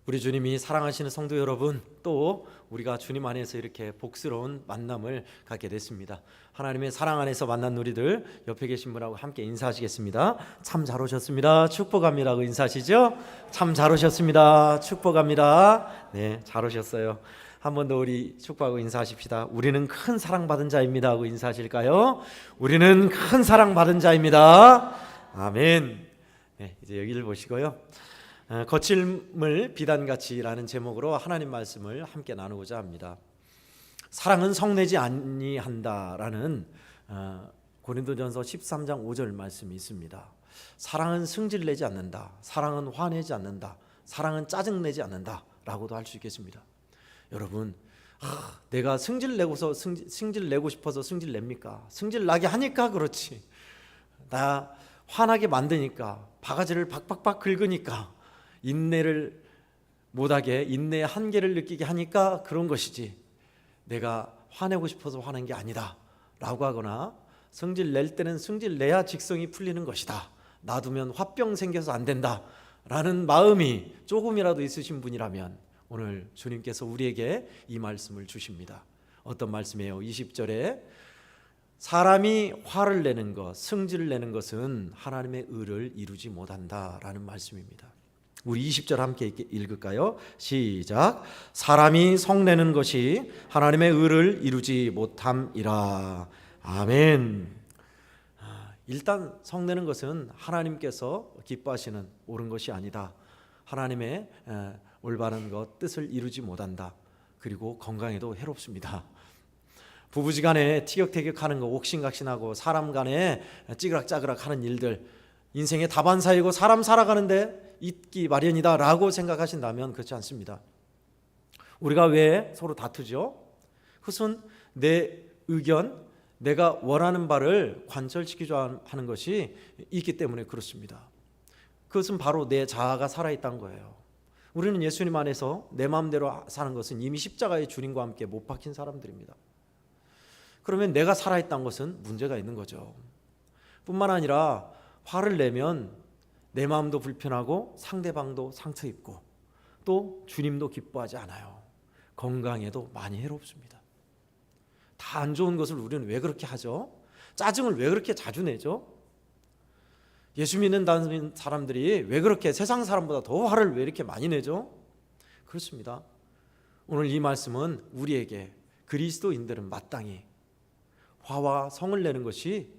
우리 주님이 사랑하시는 성도 여러분, 또 우리가 주님 안에서 이렇게 복스러운 만남을 갖게 됐습니다. 하나님의 사랑 안에서 만난 우리들, 옆에 계신 분하고 함께 인사하시겠습니다. 참 잘 오셨습니다. 축복합니다고 인사하시죠. 참 잘 오셨습니다. 축복합니다. 네, 잘 오셨어요. 한 번 더 우리 축복하고 인사하십시다. 우리는 큰 사랑받은 자입니다 하고 인사하실까요? 우리는 큰 사랑받은 자입니다. 아멘. 네, 이제 여기를 보시고요. 거칠물 비단같이라는 제목으로 하나님 말씀을 함께 나누고자 합니다. 사랑은 성내지 아니한다라는 고린도전서 13장 5절 말씀이 있습니다. 사랑은 승질내지 않는다. 사랑은 화내지 않는다. 사랑은 짜증내지 않는다 라고도 할 수 있겠습니다. 여러분, 내가 승질내고 싶어서 승질냅니까? 승질나게 하니까 그렇지. 나 화나게 만드니까, 바가지를 박박박 긁으니까, 인내를 못하게, 인내의 한계를 느끼게 하니까 그런 것이지, 내가 화내고 싶어서 화낸 게 아니다 라고 하거나, 승질 낼 때는 승질 내야 직성이 풀리는 것이다, 놔두면 화병 생겨서 안 된다 라는 마음이 조금이라도 있으신 분이라면 오늘 주님께서 우리에게 이 말씀을 주십니다. 어떤 말씀이에요? 20절에 사람이 화를 내는 것, 승질을 내는 것은 하나님의 의를 이루지 못한다라는 말씀입니다. 우리 20절 함께 읽을까요? 시작. 사람이 성내는 것이 하나님의 의를 이루지 못함이라. 아멘. 일단 성내는 것은 하나님께서 기뻐하시는 옳은 것이 아니다. 하나님의 올바른 것, 뜻을 이루지 못한다. 그리고 건강에도 해롭습니다. 부부지간에 티격태격하는 거, 옥신각신하고 사람 간에 찌그락짜그락 하는 일들, 인생의 다반사이고 사람 살아가는데 있기 마련이다 라고 생각하신다면 그렇지 않습니다. 우리가 왜 서로 다투죠? 그것은 내 의견, 내가 원하는 바를 관철시키려 하는 것이 있기 때문에 그렇습니다. 그것은 바로 내 자아가 살아있다는 거예요. 우리는 예수님 안에서 내 마음대로 사는 것은 이미 십자가의 주님과 함께 못 박힌 사람들입니다. 그러면 내가 살아있다는 것은 문제가 있는 거죠. 뿐만 아니라 화를 내면 내 마음도 불편하고 상대방도 상처 입고 또 주님도 기뻐하지 않아요. 건강에도 많이 해롭습니다. 다 안 좋은 것을 우리는 왜 그렇게 하죠? 짜증을 왜 그렇게 자주 내죠? 예수 믿는 사람들이 왜 그렇게 세상 사람보다 더 화를 왜 이렇게 많이 내죠? 그렇습니다. 오늘 이 말씀은 우리에게, 그리스도인들은 마땅히 화와 성을 내는 것이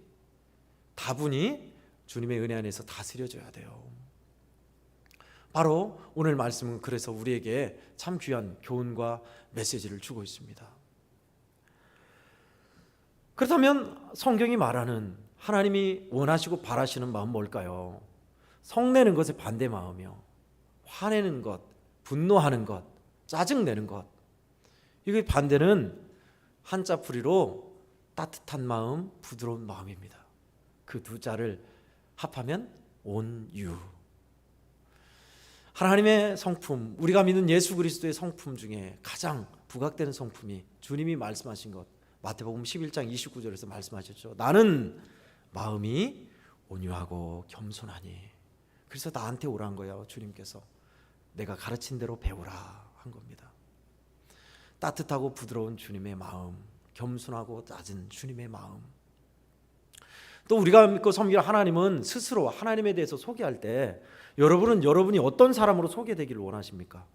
다분히 주님의 은혜 안에서 다스려져야 돼요. 바로 오늘 말씀은 그래서 우리에게 참 귀한 교훈과 메시지를 주고 있습니다. 그렇다면 성경이 말하는 하나님이 원하시고 바라시는 마음 뭘까요? 성내는 것의 반대 마음이요. 화내는 것, 분노하는 것, 짜증내는 것. 이게 반대는 한자풀이로 따뜻한 마음, 부드러운 마음입니다. 그 두 자를 합하면 온유. 하나님의 성품, 우리가 믿는 예수 그리스도의 성품 중에 가장 부각되는 성품이 주님이 말씀하신 것, 마태복음 11장 29절에서 말씀하셨죠. 나는 마음이 온유하고 겸손하니. 그래서 나한테 오라는 거예요. 주님께서 내가 가르친 대로 배우라 한 겁니다. 따뜻하고 부드러운 주님의 마음, 겸손하고 낮은 주님의 마음. 또 우리가 믿고 섬기는 하나님은 스스로 하나님에 대해서 소개할 때 여러분은 여러분이 어떤 사람으로 소개되기를 원하십니까?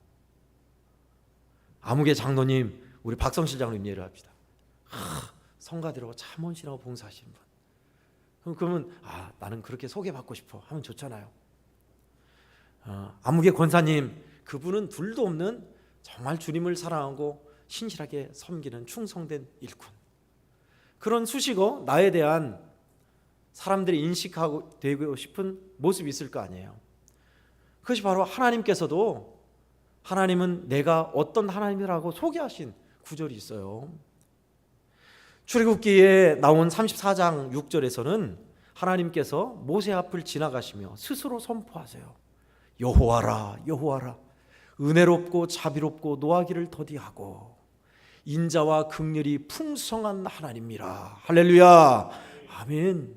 아무개 장로님, 우리 박성실 장로님 예를 합시다. 성가들하고 참 헌신하고 봉사하시는 분. 그러면 나는 그렇게 소개받고 싶어 하면 좋잖아요. 아무개 권사님, 그분은 둘도 없는 정말 주님을 사랑하고 신실하게 섬기는 충성된 일꾼. 그런 수식어, 나에 대한 사람들이 인식하고 되고 싶은 모습이 있을 거 아니에요. 그것이 바로 하나님께서도, 하나님은 내가 어떤 하나님이라고 소개하신 구절이 있어요. 출애굽기에 나온 34장 6절에서는 하나님께서 모세 앞을 지나가시며 스스로 선포하세요. 여호와라, 여호와라, 은혜롭고 자비롭고 노하기를 더디하고 인자와 긍휼이 풍성한 하나님이라. 할렐루야. 아멘.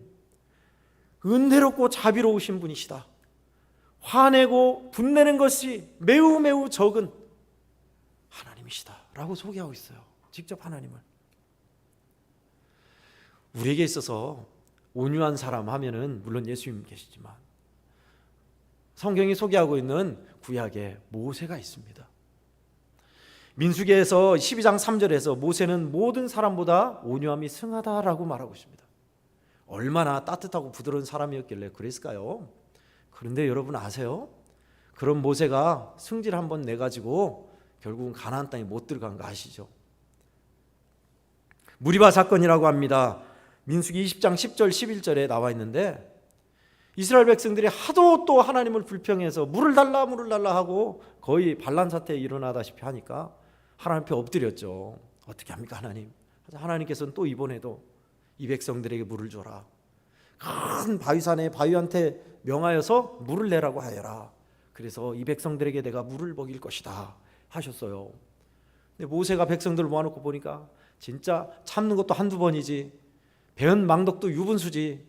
은혜롭고 자비로우신 분이시다. 화내고 분내는 것이 매우 매우 적은 하나님이시다라고 소개하고 있어요. 직접 하나님을. 우리에게 있어서 온유한 사람 하면은 물론 예수님 계시지만 성경이 소개하고 있는 구약에 모세가 있습니다. 민수기에서 12장 3절에서 모세는 모든 사람보다 온유함이 승하다라고 말하고 있습니다. 얼마나 따뜻하고 부드러운 사람이었길래 그랬을까요? 그런데 여러분 아세요? 그런 모세가 승질 한번 내가지고 결국은 가나안 땅에 못 들어간 거 아시죠? 무리바 사건이라고 합니다. 민수기 20장 10절 11절에 나와 있는데 이스라엘 백성들이 하도 또 하나님을 불평해서 물을 달라 하고 거의 반란 사태 일어나다시피 하니까 하나님 앞에 엎드렸죠. 어떻게 합니까 하나님? 하나님께서는 또 이번에도 이 백성들에게 물을 줘라. 큰 바위산에 바위한테 명하여서 물을 내라고 하여라. 그래서 이 백성들에게 내가 물을 먹일 것이다 하셨어요. 근데 모세가 백성들을 모아놓고 보니까 진짜 참는 것도 한두 번이지 배은 망덕도 유분수지.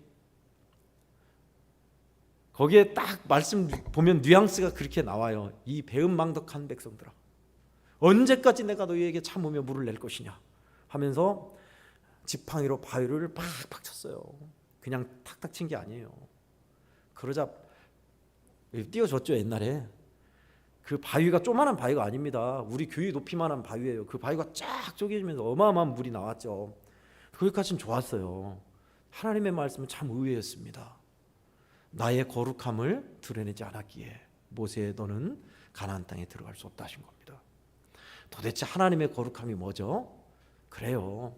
거기에 딱 말씀 보면 뉘앙스가 그렇게 나와요. 이 배은 망덕한 백성들아, 언제까지 내가 너희에게 참으며 물을 낼 것이냐 하면서 지팡이로 바위를 팍팍 쳤어요. 그냥 탁탁 친 게 아니에요. 그러자 띄워줬죠. 옛날에 그 바위가 조그마한 바위가 아닙니다. 우리 귀 높이만한 바위예요. 그 바위가 쫙 쪼개지면서 어마어마한 물이 나왔죠. 거기까지는 좋았어요. 하나님의 말씀은 참 의외였습니다. 나의 거룩함을 드러내지 않았기에 모세 너는 가나안 땅에 들어갈 수 없다 하신 겁니다. 도대체 하나님의 거룩함이 뭐죠? 그래요.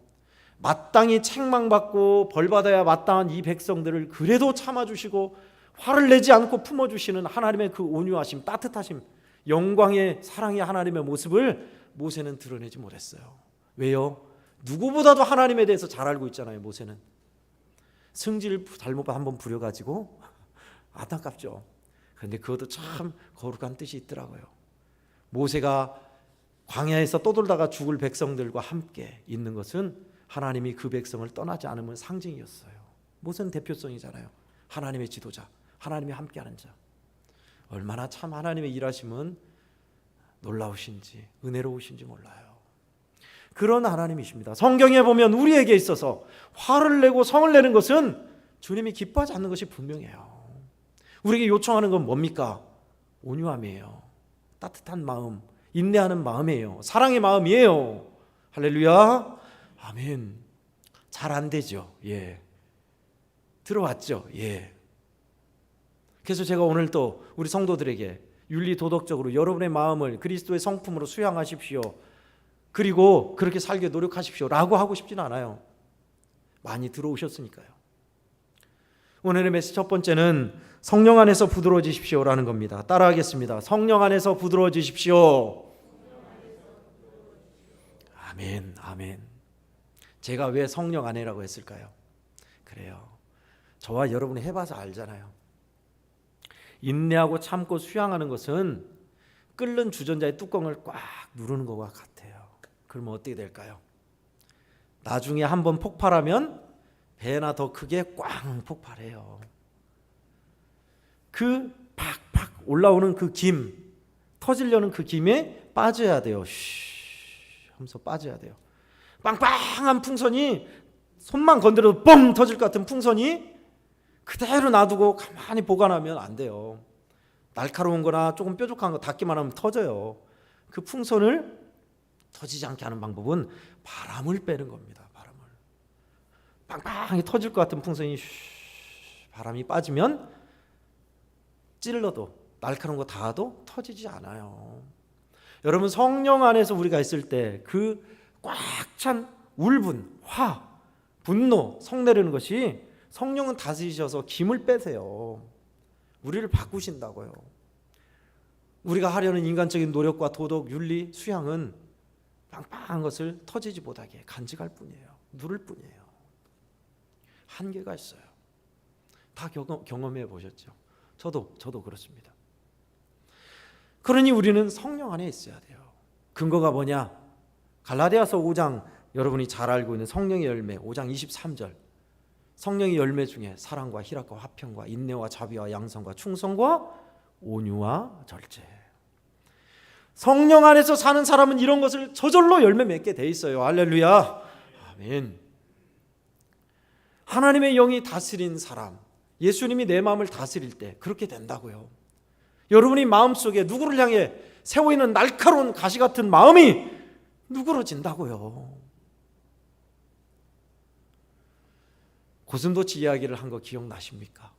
마땅히 책망받고 벌받아야 마땅한 이 백성들을 그래도 참아주시고 화를 내지 않고 품어주시는 하나님의 그 온유하심, 따뜻하심, 영광의 사랑의 하나님의 모습을 모세는 드러내지 못했어요. 왜요? 누구보다도 하나님에 대해서 잘 알고 있잖아요. 모세는 승질 잘못 한번 부려가지고 안타깝죠. 그런데 그것도 참 거룩한 뜻이 있더라고요. 모세가 광야에서 떠돌다가 죽을 백성들과 함께 있는 것은 하나님이 그 백성을 떠나지 않으면 상징이었어요. 모세는 대표성이잖아요. 하나님의 지도자, 하나님이 함께하는 자. 얼마나 참 하나님의 일하심은 놀라우신지 은혜로우신지 몰라요. 그런 하나님이십니다. 성경에 보면 우리에게 있어서 화를 내고 성을 내는 것은 주님이 기뻐하지 않는 것이 분명해요. 우리에게 요청하는 건 뭡니까? 온유함이에요. 따뜻한 마음, 인내하는 마음이에요. 사랑의 마음이에요. 할렐루야. 아멘. 잘 안 되죠. 예. 들어왔죠. 예. 그래서 제가 오늘 또 우리 성도들에게 윤리 도덕적으로 여러분의 마음을 그리스도의 성품으로 수양하십시오. 그리고 그렇게 살게 노력하십시오 라고 하고 싶지는 않아요. 많이 들어오셨으니까요. 오늘의 메시지 첫 번째는 성령 안에서 부드러워지십시오 라는 겁니다. 따라하겠습니다. 성령 안에서 부드러워지십시오. 아멘, 아멘. 제가 왜 성령 안에라고 했을까요? 그래요. 저와 여러분이 해봐서 알잖아요. 인내하고 참고 수양하는 것은 끓는 주전자의 뚜껑을 꽉 누르는 것과 같아요. 그러면 어떻게 될까요? 나중에 한번 폭발하면 배나 더 크게 꽝 폭발해요. 그 팍팍 올라오는 그 김, 터지려는 그 김에 빠져야 돼요. 쉬 하면서 빠져야 돼요. 빵빵한 풍선이 손만 건드려도 뻥 터질 것 같은 풍선이 그대로 놔두고 가만히 보관하면 안 돼요. 날카로운 거나 조금 뾰족한 거 닿기만 하면 터져요. 그 풍선을 터지지 않게 하는 방법은 바람을 빼는 겁니다. 바람을. 빵빵하게 터질 것 같은 풍선이 바람이 빠지면 찔러도 날카로운 거 닿아도 터지지 않아요. 여러분 성령 안에서 우리가 있을 때 그 꽉 찬 울분, 화, 분노, 성내려는 것이 성령은 다스리셔서 김을 빼세요. 우리를 바꾸신다고요. 우리가 하려는 인간적인 노력과 도덕, 윤리, 수양은 빵빵한 것을 터지지 못하게 간직할 뿐이에요. 누를 뿐이에요. 한계가 있어요. 다 경험해 보셨죠? 저도 그렇습니다. 그러니 우리는 성령 안에 있어야 돼요. 근거가 뭐냐? 갈라디아서 5장 여러분이 잘 알고 있는 성령의 열매 5장 23절. 성령의 열매 중에 사랑과 희락과 화평과 인내와 자비와 양선과 충성과 온유와 절제. 성령 안에서 사는 사람은 이런 것을 저절로 열매 맺게 돼 있어요. 할렐루야. 아멘. 하나님의 영이 다스린 사람, 예수님이 내 마음을 다스릴 때 그렇게 된다고요. 여러분이 마음속에 누구를 향해 세워 있는 날카로운 가시 같은 마음이 누그러진다고요. 고슴도치 이야기를 한 거 기억나십니까?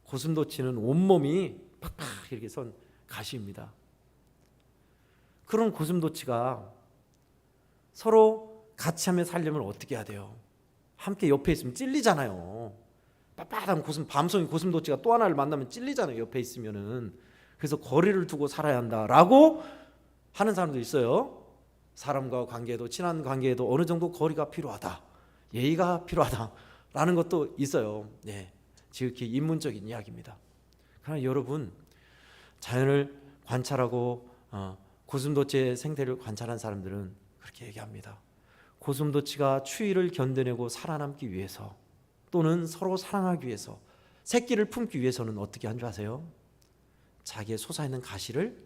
고슴도치는 온몸이 팍팍 이렇게 선 가시입니다. 그런 고슴도치가 서로 같이 하며 살려면 어떻게 해야 돼요? 함께 옆에 있으면 찔리잖아요. 빳빳한 밤송이 고슴도치가 또 하나를 만나면 찔리잖아요. 옆에 있으면은. 그래서 거리를 두고 살아야 한다라고 하는 사람도 있어요. 사람과 관계에도, 친한 관계에도 어느 정도 거리가 필요하다, 예의가 필요하다라는 것도 있어요. 네, 지극히 인문적인 이야기입니다. 그러나 여러분, 자연을 관찰하고 고슴도치의 생태를 관찰한 사람들은 그렇게 얘기합니다. 고슴도치가 추위를 견뎌내고 살아남기 위해서, 또는 서로 사랑하기 위해서, 새끼를 품기 위해서는 어떻게 한 줄 아세요? 자기의 솟아있는 가시를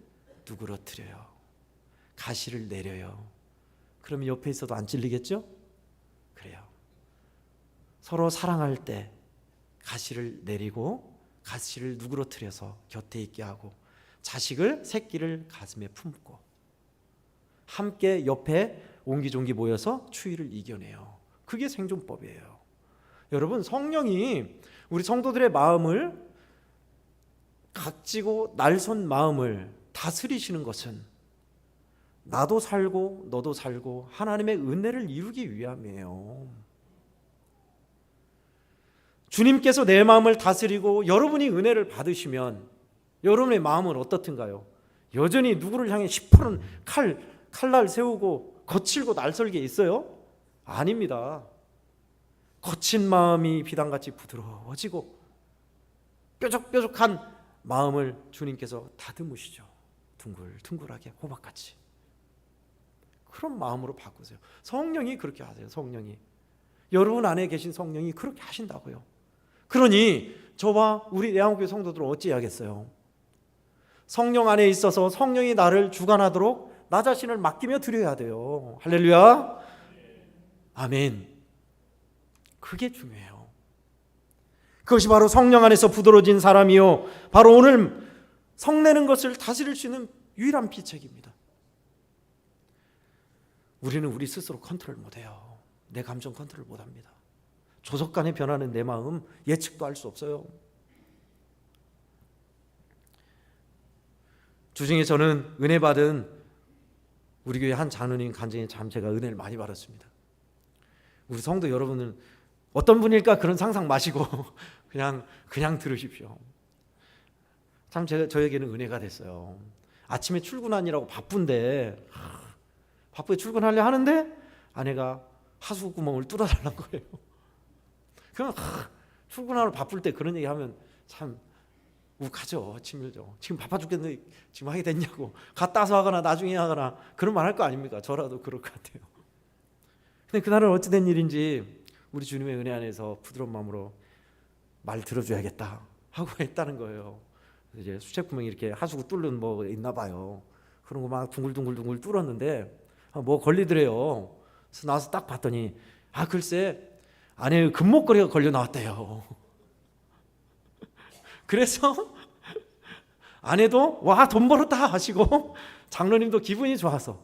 누그러뜨려요. 가시를 내려요. 그러면 옆에 있어도 안 찔리겠죠? 그래요. 서로 사랑할 때 가시를 내리고 가시를 누그러뜨려서 곁에 있게 하고, 자식을, 새끼를 가슴에 품고 함께 옆에 옹기종기 모여서 추위를 이겨내요. 그게 생존법이에요. 여러분, 성령이 우리 성도들의 마음을, 각지고 날선 마음을 다스리시는 것은 나도 살고 너도 살고 하나님의 은혜를 이루기 위함이에요. 주님께서 내 마음을 다스리고 여러분이 은혜를 받으시면 여러분의 마음은 어떻든가요? 여전히 누구를 향해 시퍼런 칼날 세우고 거칠고 날설게 있어요? 아닙니다. 거친 마음이 비단같이 부드러워지고 뾰족뾰족한 마음을 주님께서 다듬으시죠. 둥글둥글하게 호박같이. 그런 마음으로 바꾸세요. 성령이 그렇게 하세요. 성령이, 여러분 안에 계신 성령이 그렇게 하신다고요. 그러니 저와 우리 대한민국의 성도들은 어찌해야겠어요? 성령 안에 있어서 성령이 나를 주관하도록 나 자신을 맡기며 드려야 돼요. 할렐루야. 아멘. 그게 중요해요. 그것이 바로 성령 안에서 부드러워진 사람이요, 바로 오늘 성내는 것을 다스릴 수 있는 유일한 비책입니다. 우리는 우리 스스로 컨트롤 못해요. 내 감정 컨트롤 못합니다. 조속간에 변하는 내 마음 예측도 할 수 없어요. 주중에 저는 은혜 받은 우리 교회 한 장로님 간증에 참 제가 은혜를 많이 받았습니다. 우리 성도 여러분은 어떤 분일까 그런 상상 마시고 그냥 들으십시오. 참 저에게는 은혜가 됐어요. 아침에 출근하느라고 바쁜데 바쁘게 출근하려 하는데 아내가 하수구멍을 뚫어달라는 거예요. 그럼 출근하러 바쁠 때 그런 얘기하면 참 욱하죠. 치밀죠. 지금 바빠 죽겠는데 지금 하게 됐냐고, 갔다 와서 하거나 나중에 하거나 그런 말 할 거 아닙니까? 저라도 그럴 것 같아요. 근데 그날은 어찌 된 일인지 우리 주님의 은혜 안에서 부드러운 마음으로 말 들어줘야겠다 하고 했다는 거예요. 이제 수채구멍이 이렇게 하수구 뚫는 뭐 있나 봐요. 그런 거 막 둥글둥글 뚫었는데 뭐 걸리더래요. 그래서 나와서 딱 봤더니 글쎄 아내의 금목걸이가 걸려 나왔대요. 그래서 아내도 와, 돈 벌었다 하시고 장로님도 기분이 좋아서,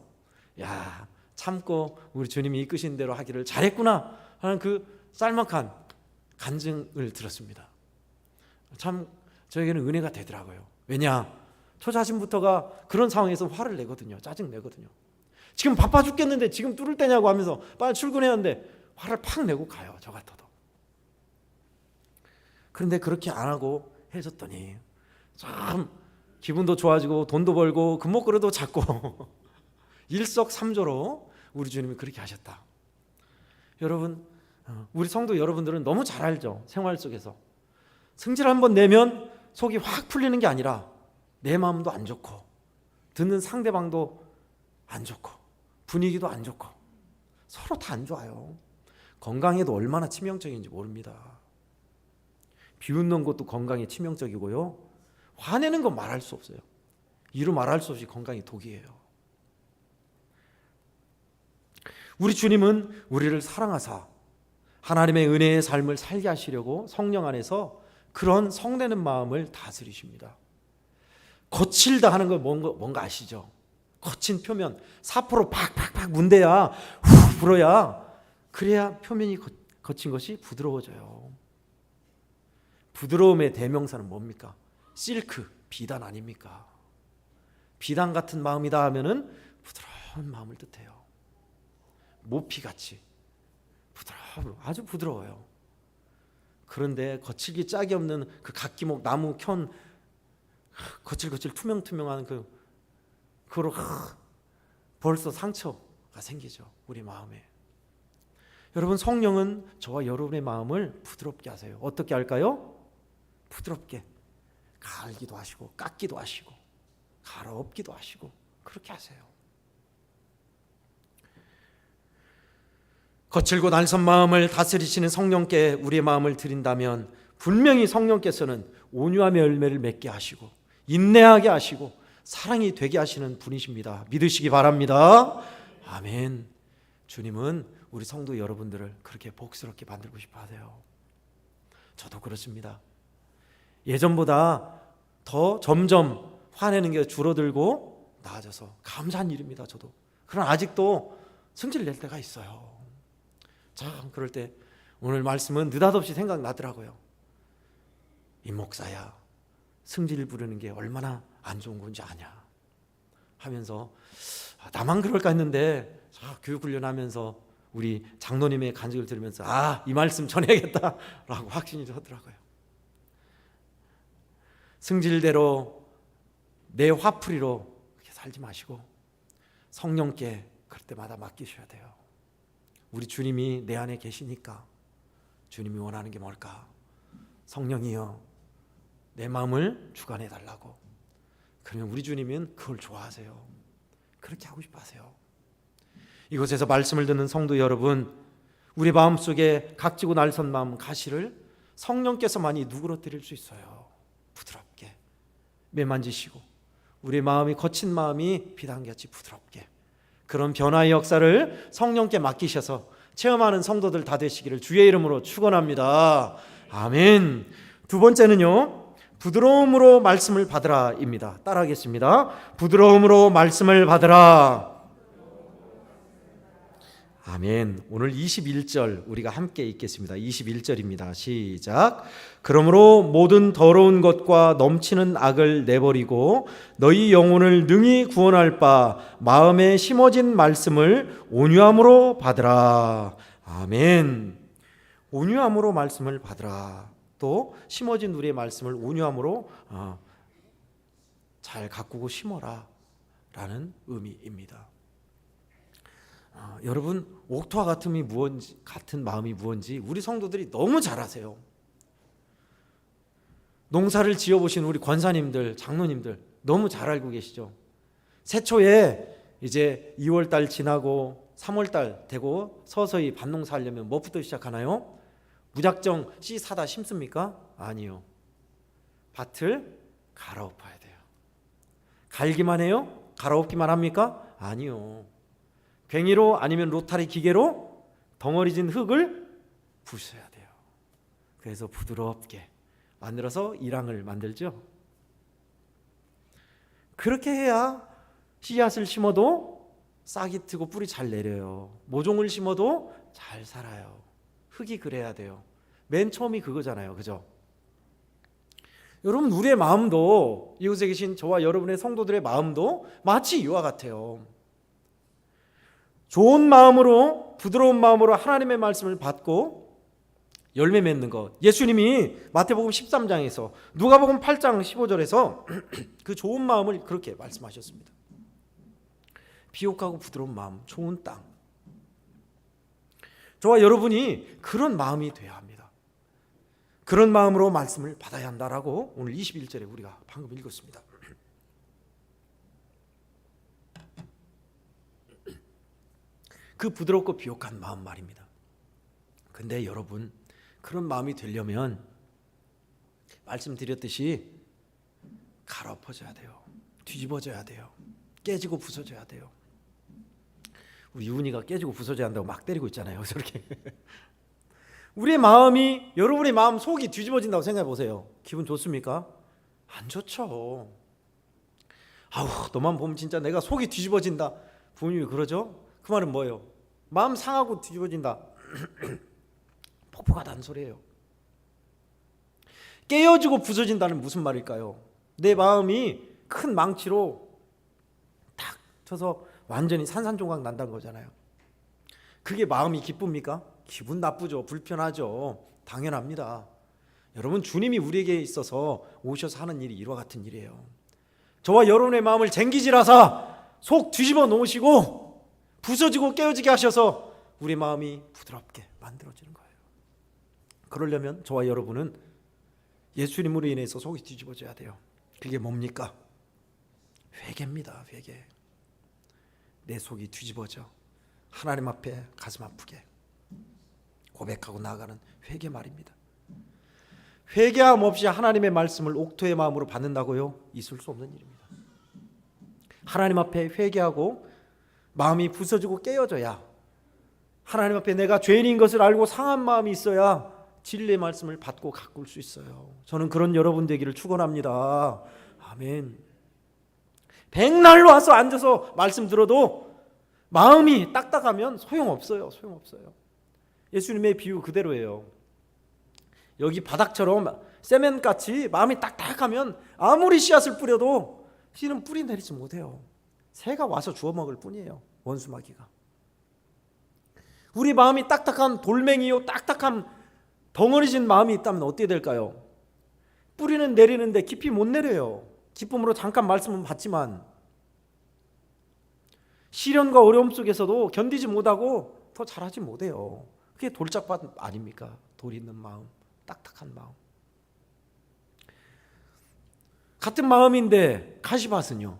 야, 참고 우리 주님이 이끄신 대로 하기를 잘했구나 하는 그 쌀먹한 간증을 들었습니다. 참 저에게는 은혜가 되더라고요. 왜냐, 저 자신부터가 그런 상황에서 화를 내거든요. 짜증 내거든요. 지금 바빠 죽겠는데 지금 뚫을 때냐고 하면서 빨리 출근해야 하는데 화를 팍 내고 가요. 저 같아도. 그런데 그렇게 안 하고 해줬더니 참 기분도 좋아지고 돈도 벌고 금목걸이도 잡고 일석삼조로 우리 주님이 그렇게 하셨다. 여러분, 우리 성도 여러분들은 너무 잘 알죠. 생활 속에서 승질 한번 내면 속이 확 풀리는 게 아니라 내 마음도 안 좋고 듣는 상대방도 안 좋고 분위기도 안 좋고 서로 다 안 좋아요. 건강에도 얼마나 치명적인지 모릅니다. 비웃는 것도 건강에 치명적이고요, 화내는 건 말할 수 없어요. 이루 말할 수 없이 건강이 독이에요. 우리 주님은 우리를 사랑하사 하나님의 은혜의 삶을 살게 하시려고 성령 안에서 그런 성내는 마음을 다스리십니다. 거칠다 하는 건 뭔가 아시죠? 거친 표면, 사포로 팍팍팍 문대야, 후 불어야, 그래야 표면이 거친 것이 부드러워져요. 부드러움의 대명사는 뭡니까? 실크, 비단 아닙니까? 비단 같은 마음이다 하면은 부드러운 마음을 뜻해요. 모피같이 아주 부드러워요. 그런데 거칠기 짝이 없는 그 각기목 나무 켠 거칠거칠 투명투명한 그거로 벌써 상처가 생기죠. 우리 마음에. 여러분, 성령은 저와 여러분의 마음을 부드럽게 하세요. 어떻게 할까요? 부드럽게 갈기도 하시고 깎기도 하시고 갈아엎기도 하시고 그렇게 하세요. 거칠고 날선 마음을 다스리시는 성령께 우리의 마음을 드린다면 분명히 성령께서는 온유함의 열매를 맺게 하시고 인내하게 하시고 사랑이 되게 하시는 분이십니다. 믿으시기 바랍니다. 아멘. 주님은 우리 성도 여러분들을 그렇게 복스럽게 만들고 싶어 하세요. 저도 그렇습니다. 예전보다 더 점점 화내는 게 줄어들고 나아져서 감사한 일입니다. 저도. 그러나 아직도 승질 낼 때가 있어요. 참 그럴 때 오늘 말씀은 느닷없이 생각나더라고요. 이 목사야, 승질 부르는 게 얼마나 안 좋은 건지 아냐 하면서 나만 그럴까 했는데 교육 훈련하면서 우리 장로님의 간증을 들으면서 이 말씀 전해야겠다라고 확신이 들더라고요. 승질대로 내 화풀이로 그렇게 살지 마시고 성령께 그럴 때마다 맡기셔야 돼요. 우리 주님이 내 안에 계시니까 주님이 원하는 게 뭘까? 성령이여 내 마음을 주관해 달라고. 그러면 우리 주님은 그걸 좋아하세요. 그렇게 하고 싶어 하세요. 이곳에서 말씀을 듣는 성도 여러분, 우리 마음속에 각지고 날선 마음 가시를 성령께서만이 누그러뜨릴 수 있어요. 부드럽게 매만지시고 우리 마음이 거친 마음이 비단같이 부드럽게 그런 변화의 역사를 성령께 맡기셔서 체험하는 성도들 다 되시기를 주의 이름으로 축원합니다. 아멘. 두 번째는요, 부드러움으로 말씀을 받으라입니다. 따라하겠습니다. 부드러움으로 말씀을 받으라. 아멘. 오늘 21절 우리가 함께 읽겠습니다. 21절입니다. 시작. 그러므로 모든 더러운 것과 넘치는 악을 내버리고 너희 영혼을 능히 구원할 바 마음에 심어진 말씀을 온유함으로 받으라. 아멘. 온유함으로 말씀을 받으라. 또 심어진 우리의 말씀을 온유함으로 잘 가꾸고 심어라 라는 의미입니다. 여러분, 옥토와 같은 마음이 무엇인지 우리 성도들이 너무 잘 아세요. 농사를 지어보신 우리 권사님들, 장로님들 너무 잘 알고 계시죠. 새초에 이제 2월달 지나고 3월달 되고 서서히 밭농사 하려면 뭐부터 시작하나요? 무작정 씨 사다 심습니까? 아니요. 밭을 갈아엎어야 돼요. 갈기만 해요? 갈아엎기만 합니까? 아니요. 괭이로 아니면 로타리 기계로 덩어리진 흙을 부숴야 돼요. 그래서 부드럽게 만들어서 일항을 만들죠. 그렇게 해야 씨앗을 심어도 싹이 트고 뿌리 잘 내려요. 모종을 심어도 잘 살아요. 흙이 그래야 돼요. 맨 처음이 그거잖아요. 그죠? 여러분, 우리의 마음도, 이곳에 계신 저와 여러분의 성도들의 마음도 마치 이와 같아요. 좋은 마음으로, 부드러운 마음으로 하나님의 말씀을 받고 열매 맺는 것. 예수님이 마태복음 13장에서 누가복음 8장 15절에서 그 좋은 마음을 그렇게 말씀하셨습니다. 비옥하고 부드러운 마음, 좋은 땅. 저와 여러분이 그런 마음이 돼야 합니다. 그런 마음으로 말씀을 받아야 한다라고 오늘 21절에 우리가 방금 읽었습니다. 그 부드럽고 비옥한 마음 말입니다. 근데 여러분, 그런 마음이 되려면 말씀드렸듯이 갈아엎어져야 돼요. 뒤집어져야 돼요. 깨지고 부서져야 돼요. 우리 유은이가 깨지고 부서져야 한다고 막 때리고 있잖아요. 그래서 이렇게 우리의 마음이, 여러분의 마음 속이 뒤집어진다고 생각해 보세요. 기분 좋습니까? 안 좋죠. 아우, 너만 보면 진짜 내가 속이 뒤집어진다. 부모님이 그러죠? 그 말은 뭐예요? 마음 상하고 뒤집어진다. 폭포가 난 소리예요. 깨어지고 부서진다는 무슨 말일까요? 내 마음이 큰 망치로 탁 쳐서 완전히 산산조각 난다는 거잖아요. 그게 마음이 기쁩니까? 기분 나쁘죠. 불편하죠. 당연합니다. 여러분, 주님이 우리에게 있어서 오셔서 하는 일이 이와 같은 일이에요. 저와 여러분의 마음을 쟁기질하사 속 뒤집어 놓으시고 부서지고 깨어지게 하셔서 우리 마음이 부드럽게 만들어지는 거예요. 그러려면 저와 여러분은 예수님으로 인해서 속이 뒤집어져야 돼요. 그게 뭡니까? 회개입니다. 회개. 내 속이 뒤집어져 하나님 앞에 가슴 아프게 고백하고 나아가는 회개 말입니다. 회개함 없이 하나님의 말씀을 옥토의 마음으로 받는다고요? 있을 수 없는 일입니다. 하나님 앞에 회개하고 마음이 부서지고 깨어져야, 하나님 앞에 내가 죄인인 것을 알고 상한 마음이 있어야 진리의 말씀을 받고 가꿀 수 있어요. 저는 그런 여러분 되기를 축원합니다. 아멘. 백날 와서 앉아서 말씀 들어도 마음이 딱딱하면 소용없어요. 소용없어요. 예수님의 비유 그대로예요. 여기 바닥처럼 세멘같이 마음이 딱딱하면 아무리 씨앗을 뿌려도 씨는 뿌리 내리지 못해요. 새가 와서 주워 먹을 뿐이에요. 원수마귀가. 우리 마음이 딱딱한 돌멩이요, 딱딱한 덩어리진 마음이 있다면 어떻게 될까요? 뿌리는 내리는데 깊이 못 내려요. 기쁨으로 잠깐 말씀은 받지만 시련과 어려움 속에서도 견디지 못하고 더 잘하지 못해요. 그게 돌짝밭 아닙니까? 돌 있는 마음, 딱딱한 마음. 같은 마음인데 가시밭은요?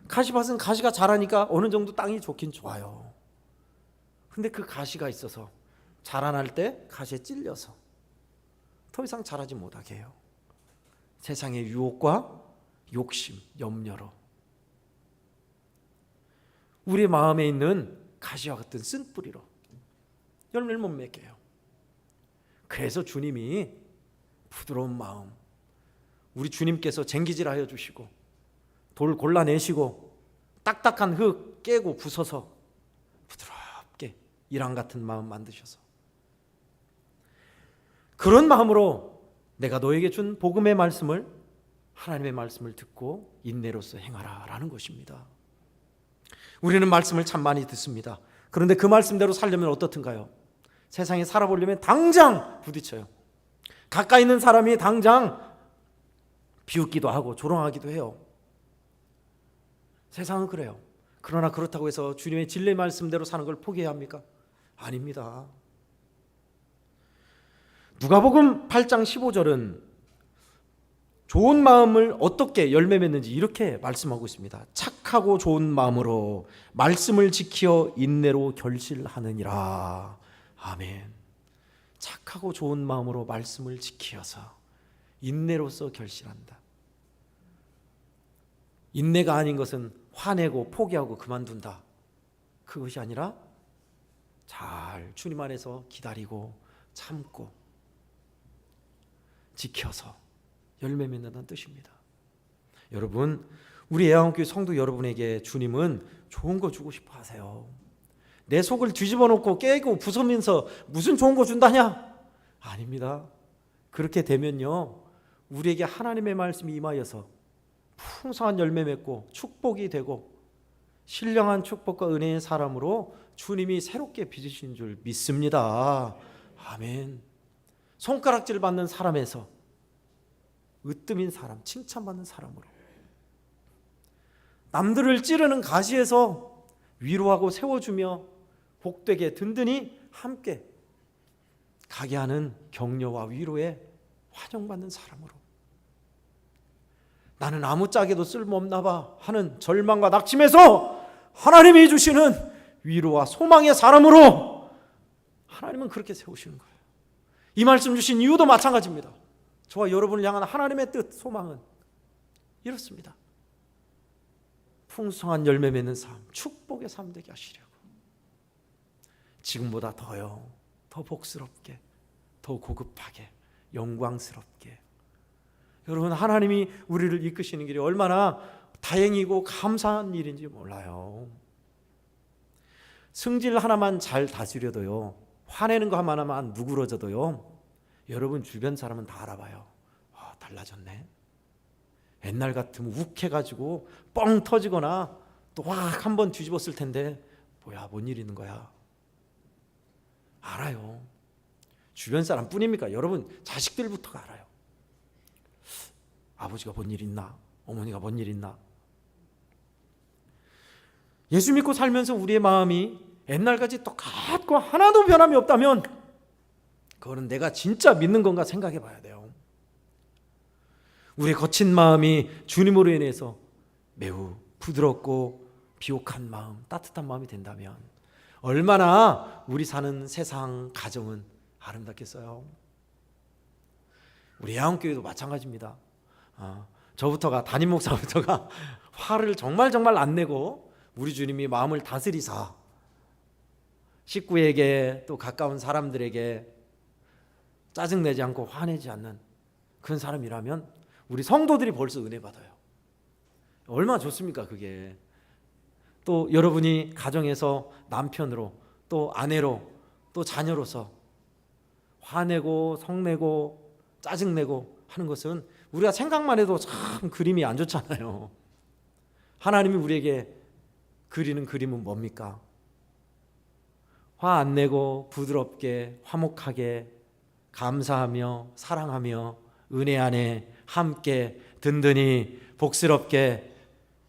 가시밭은 가시가 자라니까 어느 정도 땅이 좋긴 좋아요. 근데 그 가시가 있어서 자라날 때 가시에 찔려서 더 이상 자라지 못하게 해요. 세상의 유혹과 욕심, 염려로 우리 마음에 있는 가시와 같은 쓴뿌리로 열매를 못 맺게 해요. 그래서 주님이 부드러운 마음, 우리 주님께서 쟁기질하여 주시고 돌 골라내시고 딱딱한 흙 깨고 부숴서 부드럽게 이랑 같은 마음 만드셔서 그런 마음으로 내가 너에게 준 복음의 말씀을, 하나님의 말씀을 듣고 인내로서 행하라 라는 것입니다. 우리는 말씀을 참 많이 듣습니다. 그런데 그 말씀대로 살려면 어떻든가요? 세상에 살아보려면 당장 부딪혀요. 가까이 있는 사람이 당장 비웃기도 하고 조롱하기도 해요. 세상은 그래요. 그러나 그렇다고 해서 주님의 진리의 말씀대로 사는 걸 포기해야 합니까? 아닙니다. 누가복음 8장 15절은 좋은 마음을 어떻게 열매 맺는지 이렇게 말씀하고 있습니다. 착하고 좋은 마음으로 말씀을 지켜 인내로 결실하느니라. 아멘. 착하고 좋은 마음으로 말씀을 지키어서 인내로서 결실한다. 인내가 아닌 것은 화내고 포기하고 그만둔다. 그것이 아니라 잘 주님 안에서 기다리고 참고 지켜서 열매 맺는다는 뜻입니다. 여러분, 우리 애화원교회 성도 여러분에게 주님은 좋은 거 주고 싶어 하세요. 내 속을 뒤집어 놓고 깨고 부수면서 무슨 좋은 거 준다냐? 아닙니다. 그렇게 되면요, 우리에게 하나님의 말씀이 임하여서 풍성한 열매 맺고 축복이 되고 신령한 축복과 은혜의 사람으로 주님이 새롭게 빚으신 줄 믿습니다. 아멘. 손가락질 받는 사람에서 으뜸인 사람, 칭찬받는 사람으로, 남들을 찌르는 가시에서 위로하고 세워주며 복되게 든든히 함께 가게 하는 격려와 위로에 환영받는 사람으로, 나는 아무짝에도 쓸모없나 봐 하는 절망과 낙심에서 하나님이 주시는 위로와 소망의 사람으로 하나님은 그렇게 세우시는 거예요. 이 말씀 주신 이유도 마찬가지입니다. 저와 여러분을 향한 하나님의 뜻, 소망은 이렇습니다. 풍성한 열매 맺는 삶, 축복의 삶 되게 하시려고 지금보다 더요, 더 복스럽게, 더 고급하게, 영광스럽게. 여러분, 하나님이 우리를 이끄시는 길이 얼마나 다행이고 감사한 일인지 몰라요. 승질 하나만 잘 다스려도요, 화내는 거 하나만 누그러져도요, 여러분 주변 사람은 다 알아봐요. 달라졌네. 옛날 같으면 욱해가지고 뻥 터지거나 또 확 한번 뒤집었을 텐데 뭐야, 뭔 일 있는 거야. 알아요. 주변 사람뿐입니까? 여러분 자식들부터가 알아요. 아버지가 뭔 일 있나? 어머니가 뭔 일 있나? 예수 믿고 살면서 우리의 마음이 옛날까지 똑같고 하나도 변함이 없다면 그거는 내가 진짜 믿는 건가 생각해 봐야 돼요. 우리의 거친 마음이 주님으로 인해서 매우 부드럽고 비옥한 마음, 따뜻한 마음이 된다면 얼마나 우리 사는 세상 가정은 아름답겠어요. 우리 야원교회도 마찬가지입니다. 저부터가, 담임 목사부터가 화를 정말 안 내고 우리 주님이 마음을 다스리사 식구에게 또 가까운 사람들에게 짜증내지 않고 화내지 않는 그런 사람이라면 우리 성도들이 벌써 은혜 받아요. 얼마나 좋습니까 그게. 또 여러분이 가정에서 남편으로 또 아내로 또 자녀로서 화내고 성내고 짜증내고 하는 것은 우리가 생각만 해도 참 그림이 안 좋잖아요. 하나님이 우리에게 그리는 그림은 뭡니까? 화 안 내고 부드럽게 화목하게 감사하며 사랑하며 은혜 안에 함께 든든히 복스럽게,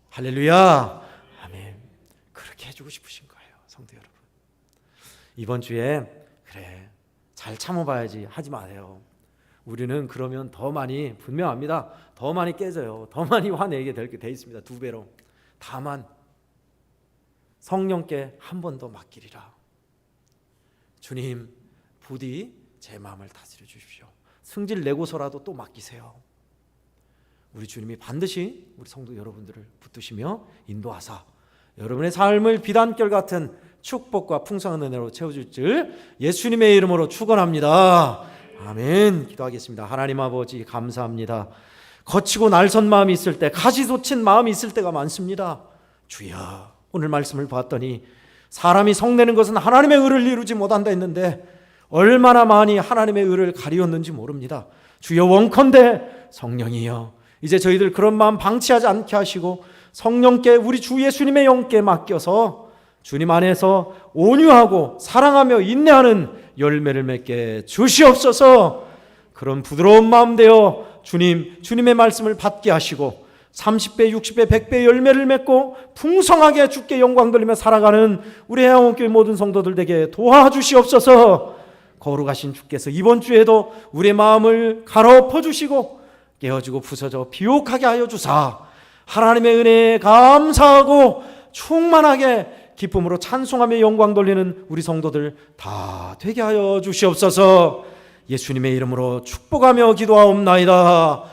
할렐루야, 아멘, 그렇게 해주고 싶으신 거예요. 성도 여러분, 이번 주에 그래 잘 참아봐야지 하지 마세요. 우리는 그러면 더 많이, 분명합니다, 더 많이 깨져요. 더 많이 화내게 돼 있습니다. 2배로. 다만 성령께 한 번 더 맡기리라. 주님, 부디 제 마음을 다스려 주십시오. 승질 내고서라도 또 맡기세요. 우리 주님이 반드시 우리 성도 여러분들을 붙드시며 인도하사 여러분의 삶을 비단결 같은 축복과 풍성한 은혜로 채워줄 줄 예수님의 이름으로 축원합니다. 아멘. 기도하겠습니다. 하나님 아버지, 감사합니다. 거치고 날선 마음이 있을 때, 가시 돋친 마음이 있을 때가 많습니다. 주여, 오늘 말씀을 봤더니 사람이 성내는 것은 하나님의 의를 이루지 못한다 했는데 얼마나 많이 하나님의 의를 가리웠는지 모릅니다. 주여, 원컨대 성령이여, 이제 저희들 그런 마음 방치하지 않게 하시고 성령께, 우리 주 예수님의 영께 맡겨서 주님 안에서 온유하고 사랑하며 인내하는 열매를 맺게 주시옵소서. 그런 부드러운 마음 되어 주님의 말씀을 받게 하시고 30배, 60배, 100배 열매를 맺고 풍성하게 주께 영광 돌리며 살아가는 우리 해양원교회 모든 성도들 되게 도와주시옵소서. 거룩하신 주께서 이번 주에도 우리의 마음을 가로엎어 주시고 깨어지고 부서져 비옥하게 하여 주사 하나님의 은혜에 감사하고 충만하게 기쁨으로 찬송하며 영광 돌리는 우리 성도들 다 되게 하여 주시옵소서. 예수님의 이름으로 축복하며 기도하옵나이다.